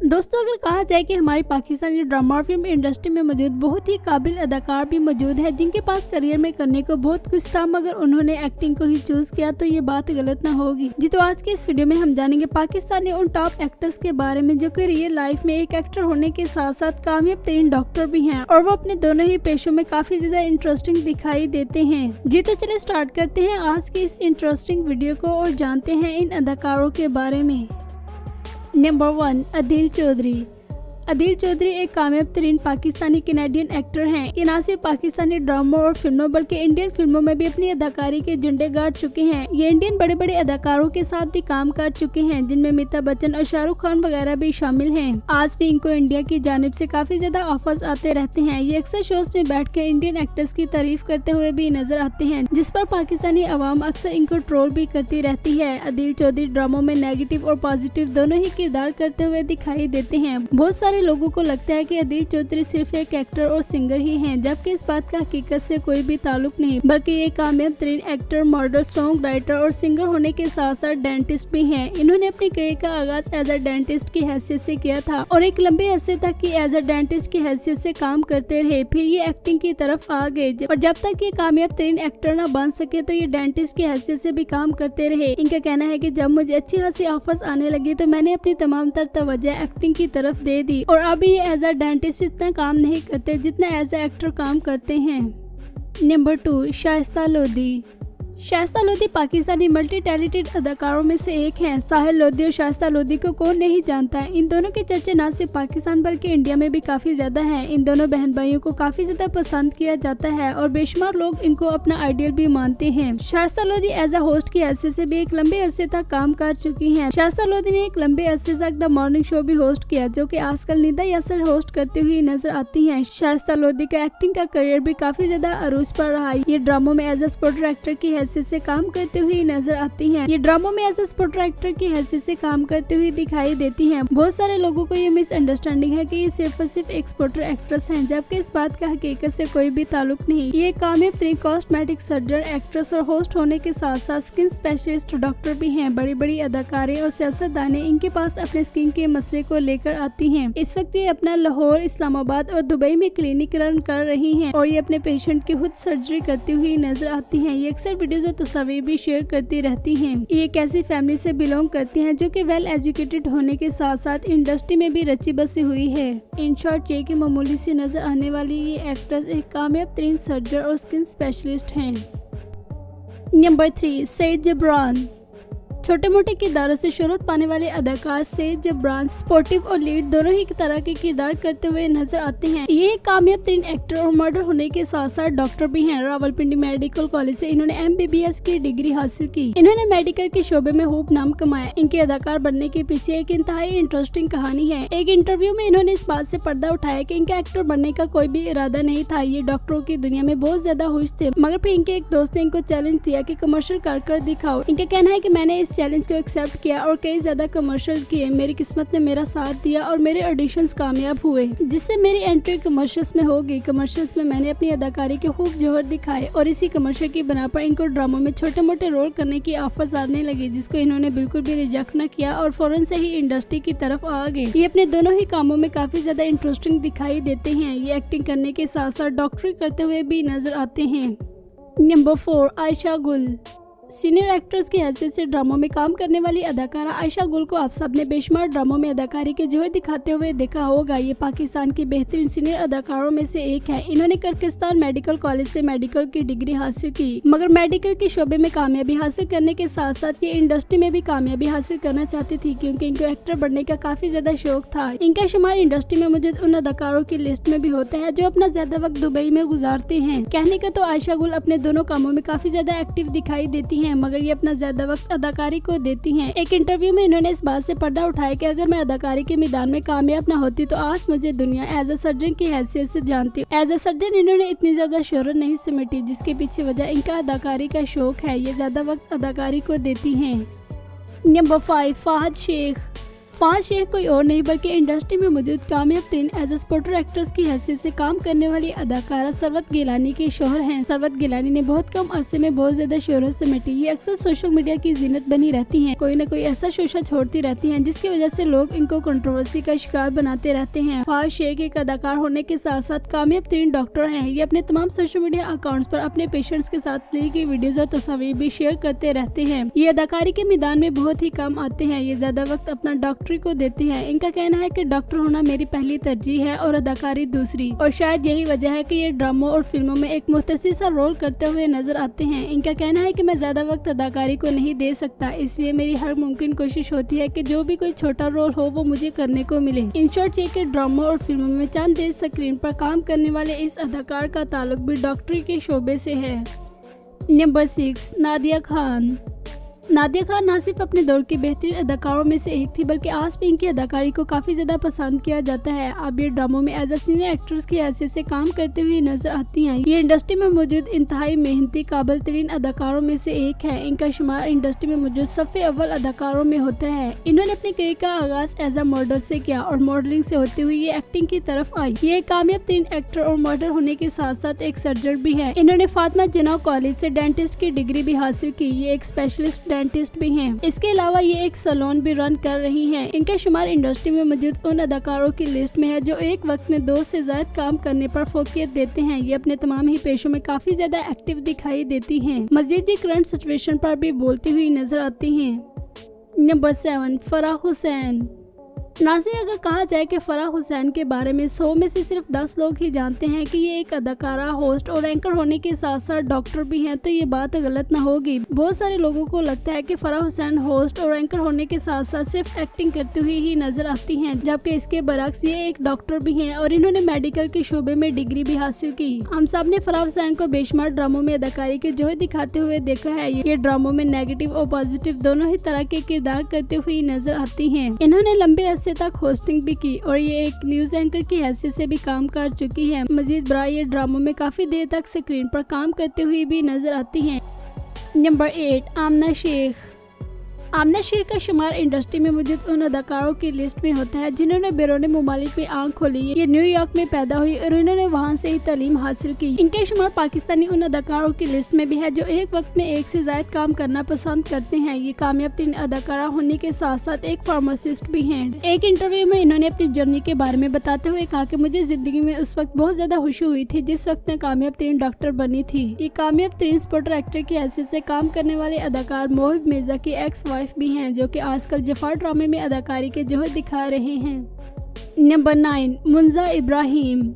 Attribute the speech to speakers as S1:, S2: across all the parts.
S1: दोस्तों, अगर कहा जाए कि हमारी पाकिस्तानी ड्रामा और फिल्म इंडस्ट्री में मौजूद बहुत ही काबिल अदाकार भी मौजूद है जिनके पास करियर में करने को बहुत कुछ था, मगर उन्होंने एक्टिंग को ही चूज किया, तो ये बात गलत ना होगी जी। तो आज के इस वीडियो में हम जानेंगे पाकिस्तानी उन टॉप एक्टर्स के बारे में जो कि रियल लाइफ में एक एक्टर होने के साथ साथ कामयाब तरीन डॉक्टर भी हैं और वो अपने दोनों ही पेशों में काफी ज्यादा इंटरेस्टिंग दिखाई देते हैं जी। तो चलिए स्टार्ट करते हैं आज के इस इंटरेस्टिंग वीडियो को और जानते हैं इन अदाकारों के बारे में। नंबर 1, अदील चौधरी। अदील चौधरी एक कामयाब तरीन पाकिस्तानी कैनेडियन एक्टर हैं। ये न सिर्फ पाकिस्तानी ड्रामों और फिल्मों बल्कि इंडियन फिल्मों में भी अपनी अदाकारी के झंडे गाड़ चुके हैं। ये इंडियन बड़े बड़े अदाकारों के साथ भी काम कर चुके हैं जिनमें अमिताभ बच्चन और शाहरुख खान वगैरह भी शामिल हैं। आज भी इनको इंडिया की जानिब से काफी ज्यादा ऑफर्स आते रहते हैं। ये अक्सर शोज में बैठ कर इंडियन एक्टर्स की तारीफ करते हुए भी नजर आते हैं, जिस पर पाकिस्तानी अवाम अक्सर इनको ट्रोल भी करती रहती है। अदील चौधरी ड्रामों में नेगेटिव और पॉजिटिव दोनों ही किरदार करते हुए दिखाई देते हैं। बहुत सारे लोगों को लगता है कि अदील चौधरी सिर्फ एक एक्टर और सिंगर ही हैं, जबकि इस बात का हकीकत से कोई भी ताल्लुक नहीं, बल्कि ये कामयाब तरीन एक्टर, मॉडल, सॉन्ग राइटर और सिंगर होने के साथ साथ डेंटिस्ट भी हैं। इन्होंने अपनी करियर का आगाज एज अ डेंटिस्ट की हैसियत से किया था और एक लंबे अरसे तक की एज अ डेंटिस्ट की हैसियत से काम करते रहे। फिर ये एक्टिंग की तरफ आ गए और जब तक ये कामयाब तरीन एक्टर न बन सके तो ये डेंटिस्ट की हैसियत से भी काम करते रहे। इनका कहना है कि जब मुझे अच्छी खासी ऑफर्स आने लगी तो मैंने अपनी तमाम तर तवज्जो एक्टिंग की तरफ दे दी और अभी ये एज अ डेंटिस्ट इतना काम नहीं करते जितना एज अ एक्टर काम करते हैं। Number 2, Shaista Lodhi. Shaista Lodhi Pakistani multi talented अदाकारों में से एक हैं। साहिल लोधी और शाइस्ता लोधी को कौन नहीं जानता है। इन दोनों के चर्चे न सिर्फ पाकिस्तान बल्कि इंडिया में भी काफी ज्यादा हैं। इन दोनों बहन भाइयों को काफी ज्यादा पसंद किया जाता है और बेशुमार लोग इनको अपना आइडियल भी मानते हैं। Shaista Lodhi as a host की हैसियत से भी एक लंबे अरसे तक काम कर चुकी हैं। शाइस्ता लोधी ने एक लंबे अरसे तक द मॉर्निंग शो भी होस्ट किया, जो कि आजकल निदा यासर होस्ट करती हुई नजर आती हैं। शाइस्ता लोधी का एक्टिंग का करियर भी काफी ज्यादा अरूज पर रहा है। ये ड्रामों में एज अ स्पोर्टर एक्टर की हैसियत से काम करते हुए नजर आती हैं। ये ड्रामों में एज अ स्पोर्टर एक्टर की हैसियत से काम करते हुए दिखाई देती हैं। बहुत सारे लोगों को ये मिसअंडरस्टैंडिंग है कि ये सिर्फ और सिर्फ एक स्पोर्टर एक्ट्रेस हैं, जबकि इस बात का हकीकत से कोई भी ताल्लुक नहीं। ये कामयाब तरीन कॉस्मेटिक सर्जन, एक्ट्रेस और होस्ट होने के साथ साथ स्किन स्पेशलिस्ट डॉक्टर भी हैं। बड़ी बड़ी अदाकारें और सियासतदानें इनके पास अपने स्किन के मसले को लेकर आती हैं। इस वक्त ये अपना लाहौर, इस्लामाबाद और दुबई में क्लिनिक रन कर रही हैं और ये अपने पेशेंट की खुद सर्जरी करती हुई नजर आती हैं। ये अक्सर वीडियोज और तस्वीर भी शेयर करती रहती हैं। ये एक ऐसी फैमिली से बिलोंग करती हैं जो कि वेल एजुकेटेड होने के साथ साथ इंडस्ट्री में भी रची बसी हुई है। इन शॉर्ट ये कि मामूली सी नजर आने वाली ये एक्ट्रेस एक कामयाब तरीन सर्जन और स्किन स्पेशलिस्ट हैं। नंबर 3, सईद जबरान। छोटे मोटे किरदारों से शोहरत पाने वाले अदाकार सईद जबरान स्पोर्टिव और लीड दोनों ही तरह के किरदार करते हुए नजर आते हैं। ये कामयाब तरीन एक्टर और मॉडल होने के साथ साथ डॉक्टर भी हैं। रावलपिंडी मेडिकल कॉलेज से इन्होंने MBBS की डिग्री हासिल की। इन्होंने मेडिकल के शोबे में खूब नाम कमाया। इनके अदाकार बनने के पीछे एक इंतहाई इंटरेस्टिंग कहानी है। एक इंटरव्यू में इन्होंने इस बात से पर्दा उठाया कि इनका एक्टर बनने का कोई भी इरादा नहीं था। ये डॉक्टरों की दुनिया में बहुत ज्यादा खुश थे, मगर फिर इनके एक दोस्त ने इनको चैलेंज दिया कि कमर्शियल कर दिखाओ। इनका कहना है कि मैंने इस चैलेंज को एक्सेप्ट किया और कई ज्यादा कमर्शियल किए। मेरी किस्मत ने मेरा साथ दिया और मेरे ऑडिशंस कामयाब हुए, जिससे मेरी एंट्री कमर्शियल्स में हो गई। कमर्शियल्स में मैंने अपनी अदाकारी के खूब जोहर दिखाए और इसी कमर्शियल की बना पर इनको ड्रामों में छोटे मोटे रोल करने की ऑफर्स आने लगी, जिसको इन्होंने बिल्कुल भी रिजेक्ट न किया और फौरन से ही इंडस्ट्री की तरफ आ गए। ये अपने दोनों ही कामों में काफी ज्यादा इंटरेस्टिंग दिखाई देते हैं। ये एक्टिंग करने के साथ साथ डॉक्टरी करते हुए भी नजर आते हैं। नंबर 4, आयशा गुल। सीनियर एक्ट्रेस की हैसियत से ड्रामों में काम करने वाली अदाकारा आयशा गुल को आप सब ने बेशुमार ड्रामों में अदाकारी के जोहर दिखाते हुए देखा होगा। ये पाकिस्तान की बेहतरीन सीनियर अदाकारों में से एक है। इन्होंने किर्गिस्तान मेडिकल कॉलेज से मेडिकल की डिग्री हासिल की, मगर मेडिकल के शोबे में कामयाबी हासिल करने के साथ साथ ये इंडस्ट्री में भी कामयाबी हासिल करना चाहती थी, क्योंकि इनको एक्टर बनने का काफी ज्यादा शौक था। इनका शुमार इंडस्ट्री में मौजूद उन अदाकारों की लिस्ट में भी होता है जो अपना ज्यादा वक्त दुबई में गुजारते हैं। कहने का तो आयशा गुल अपने दोनों कामों में काफी ज्यादा एक्टिव दिखाई देती हैं, मगर ये अपना ज्यादा वक्त अदाकारी को देती हैं। एक इंटरव्यू में इन्होंने इस बात से पर्दा उठाया कि अगर मैं अदाकारी के मैदान में कामयाब न होती तो आज मुझे दुनिया एज अ सर्जन की हैसियत से जानती। एज अ सर्जन इन्होंने इतनी ज्यादा शोहरत नहीं समेटी, जिसके पीछे वजह इनका अदाकारी का शौक है। ये ज्यादा वक्त अदाकारी को देती हैं। नंबर 5, फहद शेख। फवाद शेख कोई और नहीं बल्कि इंडस्ट्री में मौजूद कामयाब तरीन एज ए स्पॉटर एक्ट्रेस की हैसियत से काम करने वाली अदाकारा सरवत गिलानी के शोहर हैं। सरवत गिलानी ने बहुत कम अरसे में बहुत ज्यादा शोहरत समेटी। ये अक्सर सोशल मीडिया की जीनत बनी रहती हैं। कोई न कोई ऐसा शोशा छोड़ती रहती हैं जिसकी वजह से लोग इनको कंट्रोवर्सी का शिकार बनाते रहते हैं। फवाद शेख एक अदाकार होने के साथ साथ कामयाब तरीन डॉक्टर हैं। ये अपने तमाम सोशल मीडिया अकाउंट्स पर अपने पेशेंट्स के साथ ली गई वीडियोज और तस्वीर भी शेयर करते रहते हैं। ये अदाकारी के मैदान में बहुत ही कम आते हैं। ये ज्यादा वक्त अपना डॉक्टरी को देते हैं। इनका कहना है कि डॉक्टर होना मेरी पहली तरजीह है और अदाकारी दूसरी, और शायद यही वजह है कि ये ड्रामों और फिल्मों में एक मुख्तसर सा रोल करते हुए नजर आते हैं। इनका कहना है कि मैं ज्यादा वक्त अदाकारी को नहीं दे सकता, इसलिए मेरी हर मुमकिन कोशिश होती है कि जो भी कोई छोटा रोल हो वो मुझे करने को मिले। इन शॉर्ट ये कि ड्रामों और फिल्मों में चंद देर स्क्रीन पर काम करने वाले इस अदाकार का ताल्लुक भी डॉक्टरी के शोबे से है। नंबर 6, नादिया खान। नादिया खान न सिर्फ अपने दौर की बेहतरीन अदाकारों में से एक थी बल्कि आज भी इनकी अदाकारी को काफी ज्यादा पसंद किया जाता है। अब ये ड्रामों में एज ए सीनियर एक्ट्रेस की हैसियत से काम करते हुए नजर आती हैं। ये इंडस्ट्री में मौजूद इंतहाई मेहनती काबिल तरीन अदाकारों में से एक है। इनका शुमार इंडस्ट्री में मौजूद सफ़े अव्वल अदाकारों में होता है। इन्होंने अपने करियर का आगाज एज ए मॉडल से किया और मॉडलिंग से होते हुए ये एक्टिंग की तरफ आई। ये एक कामयाब तरीन एक्टर और मॉडल होने के साथ साथ एक सर्जन भी है। इन्होंने फातिमा जिन्ना कॉलेज से डेंटिस्ट की डिग्री भी हासिल की। ये एक स्पेशलिस्ट डेंटिस्ट भी हैं। इसके अलावा ये एक सैलून भी रन कर रही हैं। इनका शुमार इंडस्ट्री में मौजूद उन अदाकारों की लिस्ट में है जो एक वक्त में 2 से ज्यादा काम करने पर फोकियत देते हैं। ये अपने तमाम ही पेशों में काफी ज्यादा एक्टिव दिखाई देती हैं। मजीद ये करंट सिचुएशन पर भी बोलती हुई नजर आती हैं। नंबर 7, फराह हुसैन। नाज़रीन, अगर कहा जाए कि फराह हुसैन के बारे में 100 में से सिर्फ 10 लोग ही जानते हैं कि ये एक अदाकारा, होस्ट और एंकर होने के साथ साथ डॉक्टर भी हैं, तो ये बात गलत ना होगी। बहुत सारे लोगों को लगता है कि फराह हुसैन होस्ट और एंकर होने के साथ साथ सिर्फ एक्टिंग करते हुए ही नजर आती हैं, जबकि इसके बरक्स ये एक डॉक्टर भी हैं और इन्होंने मेडिकल के शोबे में डिग्री भी हासिल की। हम सब ने फराह हुसैन को बेशुमार ड्रामों में अदाकारी के जोहर दिखाते हुए देखा है। ये ड्रामों में नेगेटिव और पॉजिटिव दोनों ही तरह के किरदार करते हुए नजर आती हैं। इन्होंने लंबे अरसे तक होस्टिंग भी की और ये एक न्यूज एंकर की हैसियत से भी काम कर चुकी है। मजीद बरा ये ड्रामों में काफी देर तक स्क्रीन पर काम करते हुए भी नजर आती हैं। नंबर 8, आमना शेख। आमना शेख का शुमार इंडस्ट्री में मौजूद उन अदाकारों की लिस्ट में होता है जिन्होंने बैरून मुमालिक में आंख खोली। ये न्यूयॉर्क में पैदा हुई और इन्होंने वहां से ही तालीम हासिल की। इनके शुमार पाकिस्तानी उन अदाकारों की लिस्ट में भी है जो एक वक्त में 1 से ज्यादा काम करना पसंद करते हैं। ये कामयाब तरीन अदाकारा होने के साथ साथ एक फार्मासिस्ट भी हैं। एक इंटरव्यू में इन्होंने अपनी जर्नी के बारे में बताते हुए कहा कि मुझे जिंदगी में उस वक्त बहुत ज्यादा खुशी हुई थी जिस वक्त मैं कामयाब तरीन डॉक्टर बनी थी। ये कामयाब तरीन स्पॉटर एक्टर की हैसियत से काम करने वाले अदाकार मोहिब मिर्जा की एक्स वाइफ भी हैं जो कि आजकल जफार ड्रामे में अदाकारी के जोहर दिखा रहे हैं। नंबर 9, मुंजा इब्राहिम।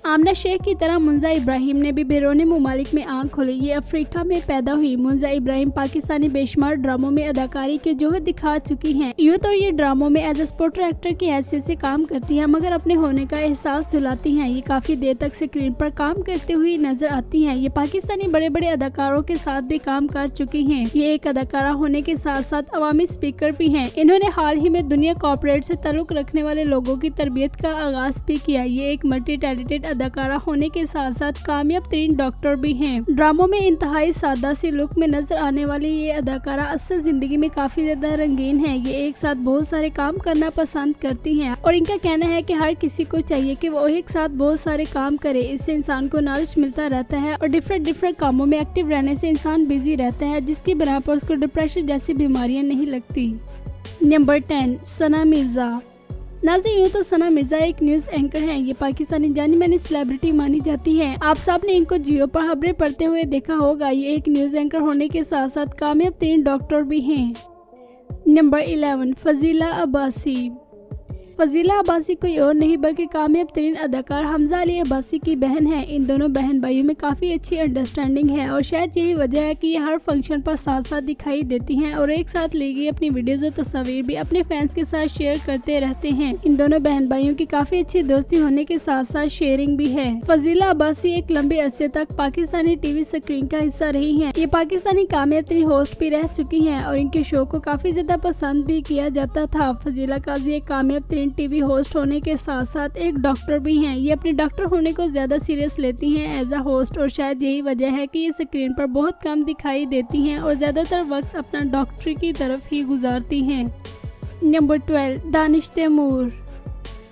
S1: आमना शेख की तरह मुंजा इब्राहिम ने भी बैरून मुमालिक में आंख खोली। ये अफ्रीका में पैदा हुई। मुंजा इब्राहिम पाकिस्तानी बेशुमार ड्रामों में अदाकारी के जोहर दिखा चुकी हैं। यूँ तो ये ड्रामों में एज ए स्पॉटर एक्टर की हैसियत से काम करती है मगर अपने होने का एहसास दिलाती हैं। ये काफी देर तक स्क्रीन पर काम करते हुए नजर आती हैं। ये पाकिस्तानी बड़े बड़े अदाकारों के साथ भी काम कर चुकी हैं। ये एक अदाकारा होने के साथ साथ अवामी स्पीकर भी हैं। इन्होंने हाल ही में दुनिया कॉर्पोरेट से ताल्लुक रखने वाले लोगों की तरबियत का आगाज भी किया। ये एक मल्टी टैलेंटेड अदाकारा होने के साथ साथ कामयाब तरीन डॉक्टर भी हैं। ड्रामों में इंतहाई सादा सी लुक में नजर आने वाली ये अदाकारा असल जिंदगी में काफी ज्यादा रंगीन है। ये एक साथ बहुत सारे काम करना पसंद करती हैं और इनका कहना है कि हर किसी को चाहिए कि वो एक साथ बहुत सारे काम करे। इससे इंसान को नॉलेज मिलता रहता है और डिफरेंट कामों में एक्टिव रहने से इंसान बिजी रहता है जिसकी बिना पर उसको डिप्रेशन जैसी बीमारियां नहीं लगती। नंबर 10, सना मिर्जा। नाज़रीन, यूँ तो सना मिर्जा एक न्यूज एंकर हैं। ये पाकिस्तानी जानी मानी सेलिब्रिटी मानी जाती हैं। आप सब ने इनको जियो पर खबरें पढ़ते हुए देखा होगा। ये एक न्यूज एंकर होने के साथ साथ कामयाब तरीन डॉक्टर भी हैं। नंबर 11, फजीला अब्बासी। फजीला अब्बासी कोई और नहीं बल्कि कामयाब तरीन अदाकार हमजा अली अब्बासी की बहन है। इन दोनों बहन भाइयों में काफी अच्छी अंडरस्टैंडिंग है और शायद यही वजह है कि ये हर फंक्शन पर साथ साथ दिखाई देती हैं और एक साथ ली गई अपनी वीडियोज और तस्वीर भी अपने फैंस के साथ शेयर करते रहते हैं। इन दोनों बहन भाइयों की काफी अच्छी दोस्ती होने के साथ साथ शेयरिंग भी है। फजीला अब्बासी एक लंबे अरसे तक पाकिस्तानी टीवी स्क्रीन का हिस्सा रही है। ये पाकिस्तानी कामयाब तरीन होस्ट भी रह चुकी है और इनके शो को काफी ज्यादा पसंद भी किया जाता था। फजीला काजी एक कामयाब तरीन टीवी होस्ट होने के साथ साथ एक डॉक्टर भी हैं। ये अपने डॉक्टर होने को ज्यादा सीरियस लेती हैं एज अ होस्ट और शायद यही वजह है कि ये स्क्रीन पर बहुत कम दिखाई देती हैं और ज्यादातर वक्त अपना डॉक्टरी की तरफ ही गुजारती हैं। Number 12 Danish Taimur.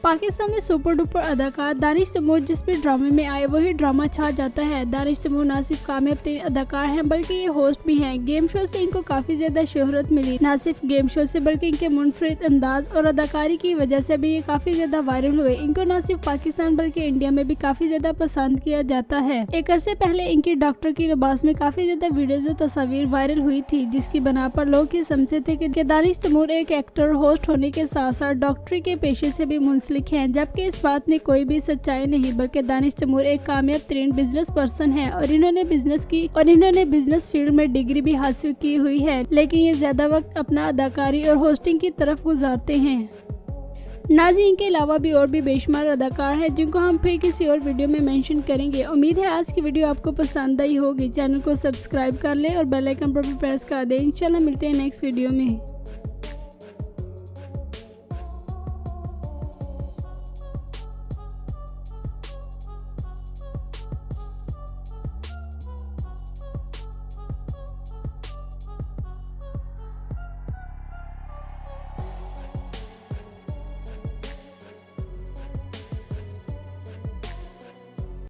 S1: Pakistani super duper अदाकार दानिश तैमूर जिस भी ड्रामे में आए वही ड्रामा छा जाता है। दानिश तैमूर न सिर्फ कामयाब तरीन अदाकार हैं बल्कि ये होस्ट भी हैं। गेम शो से इनको काफी ज्यादा शोहरत मिली। न सिर्फ गेम शो से बल्कि इनके मुनफरिद अंदाज और अदाकारी की वजह से भी ये काफी ज्यादा वायरल हुए। इनको न सिर्फ पाकिस्तान बल्कि इंडिया में भी काफी ज्यादा पसंद किया जाता है। एक अरसे पहले इनकी डॉक्टर की लिबास में काफी ज्यादा वीडियोज और तस्वीर वायरल हुई थी, जिसकी बना पर लोग ये समझते थे कि दानिश तैमूर एक एक्टर होस्ट होने के साथ साथ डॉक्टरी के पेशे से भी मुंसलिक हैं, जबकि इस बात में कोई भी सच्चाई नहीं, बल्कि दानिश तैमूर एक कामयाब तरीन बिजनेस पर्सन है और इन्होंने बिजनेस फील्ड में डिग्री भी हासिल की हुई है, लेकिन ये ज्यादा वक्त अपना अदाकारी और होस्टिंग की तरफ गुजारते हैं। नाज़रीन के अलावा भी और भी बेशुमार अदाकार हैं जिनको हम फिर किसी और वीडियो में मेंशन करेंगे। उम्मीद है आज की वीडियो आपको पसंद आई होगी। चैनल को सब्सक्राइब कर लें और बेल आइकन पर भी प्रेस कर दें। इंशाल्लाह मिलते हैं नेक्स्ट वीडियो में।